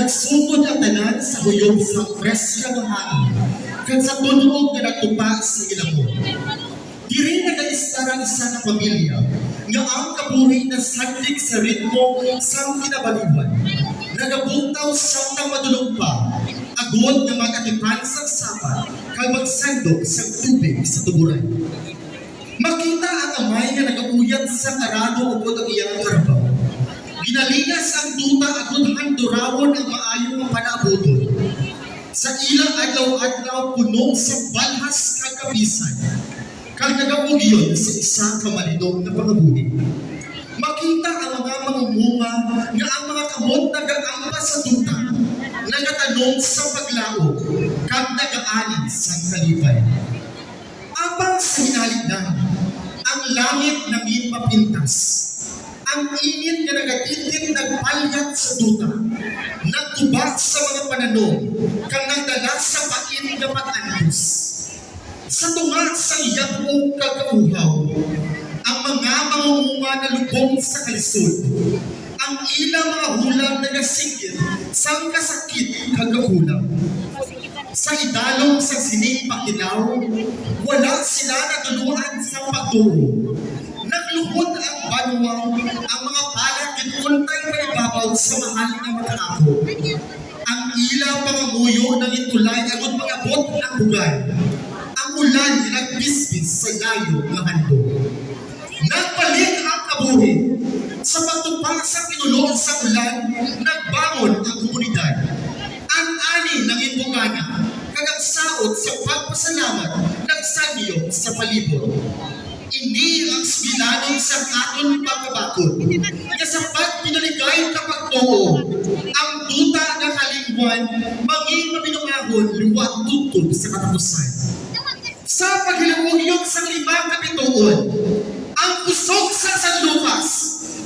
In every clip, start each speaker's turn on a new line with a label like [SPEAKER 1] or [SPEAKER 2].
[SPEAKER 1] Nagsugod ang tanan sa huyog sa preska ng hangin, kag sa tunog nga nagtupa sa ilamo. Diri nag-istarang isa na pamilya, nga ang kabuhi na sandig sa ritmo sa kinabaliwan. Nagabutaw sa tang madulog pa, agod nga magatipan sa sapat, kag magsandok sa tubig sa tuburan. Makita ang amay nga nagauyat sa karado upod ang iyang karabaw. Ginalingas ang duta agud handurawon ang maayong panabuton. Sa ilang adlaw-adlaw punong sa balhas kag kapisan, kag nagaugyon sa isa ka malidog na pangabuhi. Makita ang mga mangumunga nga ang mga kamot nagaamba sa duta, nagatanong sa paglaog, kag nagaani sa kalipay. Abang sa hinalit na, ang langit naging mapintas. Ang init nga nagatitin nagpalyat sa duta, nagtubak sa mga pananong, kang nagdala sa pain nga pag-antos. Sa tunga sa iyakong kagauhaw, ang mga mangunga na lubong sa kalisod, ang ilang mga hulang nagasingit sa kasakit kagahulang. Sa idalong sa sining pakinaw, wala sila natuluan sa pagtuo. Nagluhod ang banwang, ang mga palat ginuntay na ibabaw sa mahal na mga ako. Ang ilang pangamuyo ng itulay agad pangabot ng bugay. Ang ulan nagbisbis sa layo ng handog. Nagbalik ang kabuhi. Sa pagtupang sa kinulong sa ulan, nagbangon ang komunidad. Ang ani ng imbungana, kagagsaot sa pagpasalamat, nagsagyo sa palibot. Ini ang sibilanon sa aton pagkabakod. Nga sa pagpinaligay kapag tuo, ang duta ng kalingwan, maging mabinungahon, luwat tutob sa katapusan. Sa paghilamugyog sa 5 kapituon, ang usog sa San Lucas,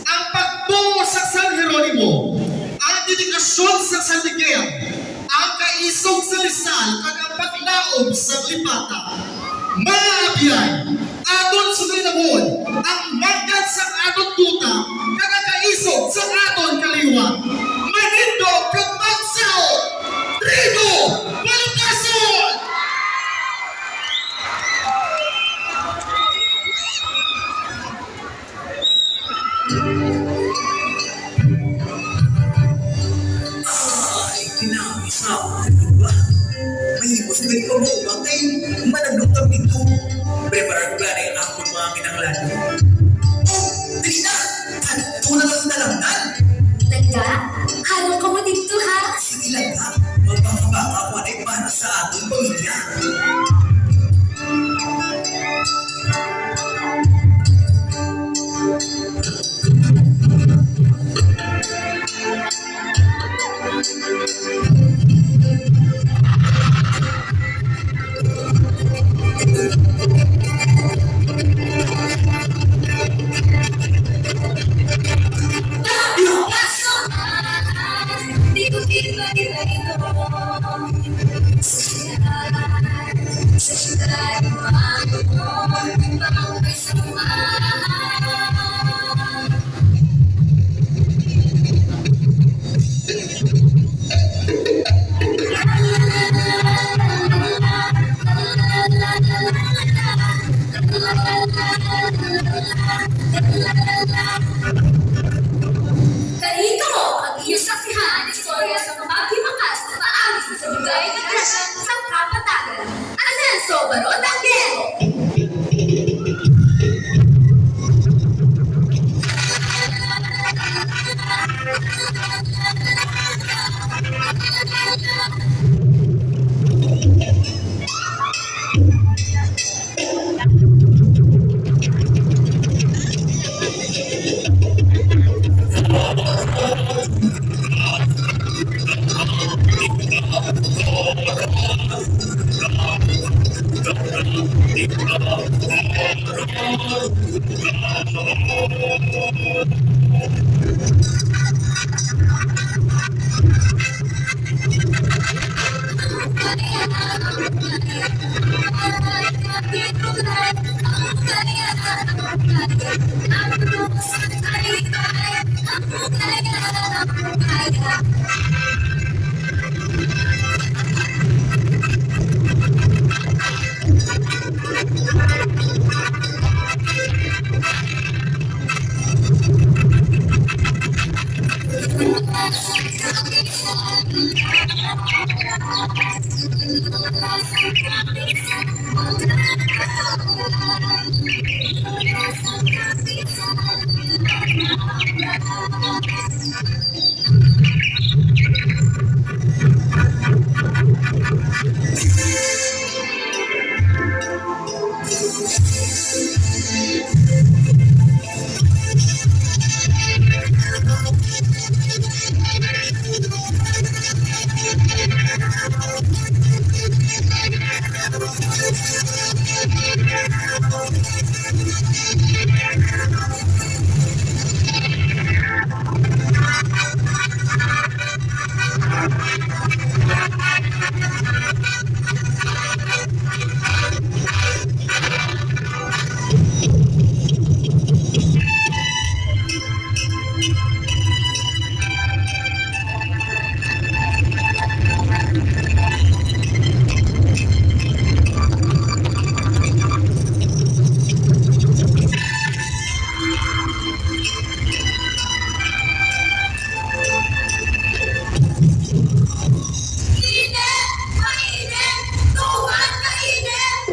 [SPEAKER 1] ang pagtungo sa San Jeronimo, ang dedikasyon sa San Miguel, ang kaisog sa Rizal, at ang paglaob sa Lipata. Maabiyan, aton sa Galamon, ang magkat sa aton tuta, kagakaisog sa aton kaliwa. Manindo kag magsao, trigo, walutason!
[SPEAKER 2] Ay, kinamisap. Diba? May hipos na ito mo. Bakit? Mananutang ito. Preparar ko gani ang akong mga kinanglan. Oh, dali na! Tunang ang talamnan.
[SPEAKER 3] Tanda, halong ka mo dito ha?
[SPEAKER 2] Sige lang ha. Magpapabaka ko ay para sa atong pamilya.
[SPEAKER 3] Di ko kita ito. Sa siyudad mo ako, bang kasama. Karito mo ang iyong saksihan istorya sa paghimakas na maagis sa bigay na grasya sa kapatagan. Anelso Barón Danguero. Init! Mainit! Tuwan kainit!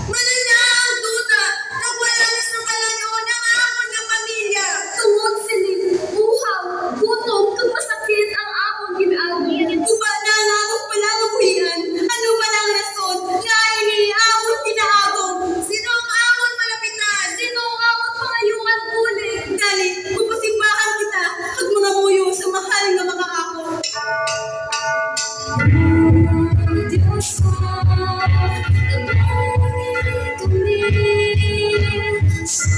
[SPEAKER 4] Wala na ang duda, nagwalalis ng kalanoon ang amon nga pamilya.
[SPEAKER 3] Tungod sini, uhaw, gutom, kag masakit ang among ginagin.
[SPEAKER 4] Guba na ang among palamuhian, ano ba lang rason, nga ini amon ginaagom. Sino ang amon malapitan?
[SPEAKER 3] Sino ang among pangayungan uli?
[SPEAKER 4] Dali, pupusimbahan kita, at mga muyo sa mahal nga mga ako.
[SPEAKER 3] Diyos ko, tumuloy kami sa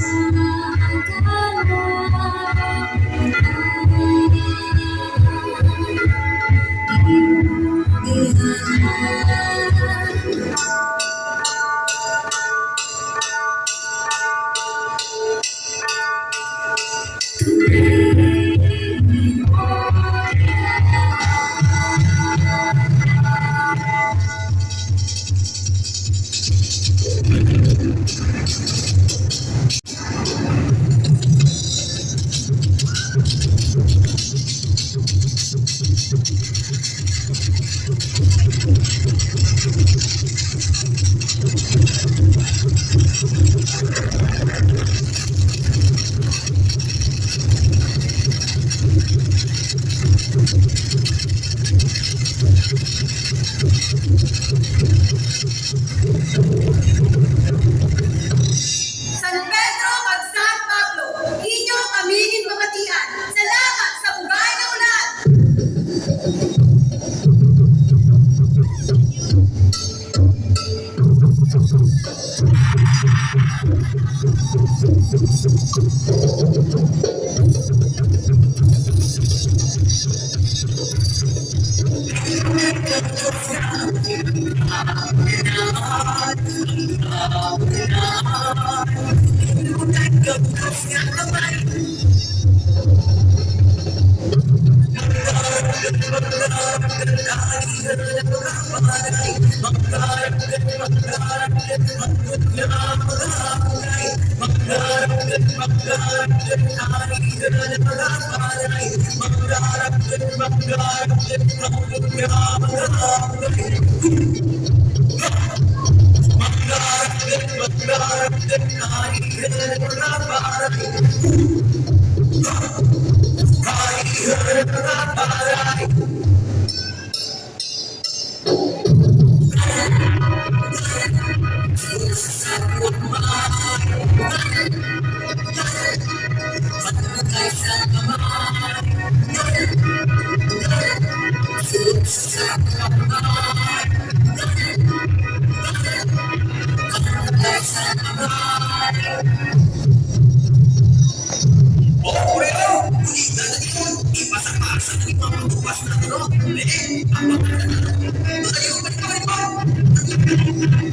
[SPEAKER 4] San Pedro at San Pablo, inyo kamingin mamatian. Salamat sa bugay na ulan.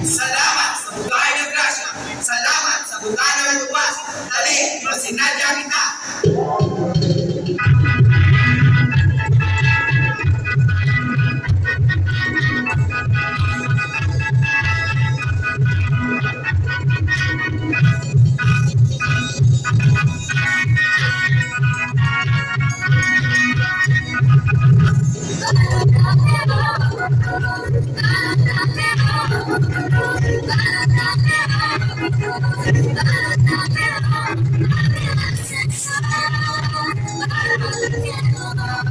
[SPEAKER 2] Salamat sa bugay ng grasya. Salamat sa bugay ng lupas. Dali, masinadya kita.
[SPEAKER 3] Thank you.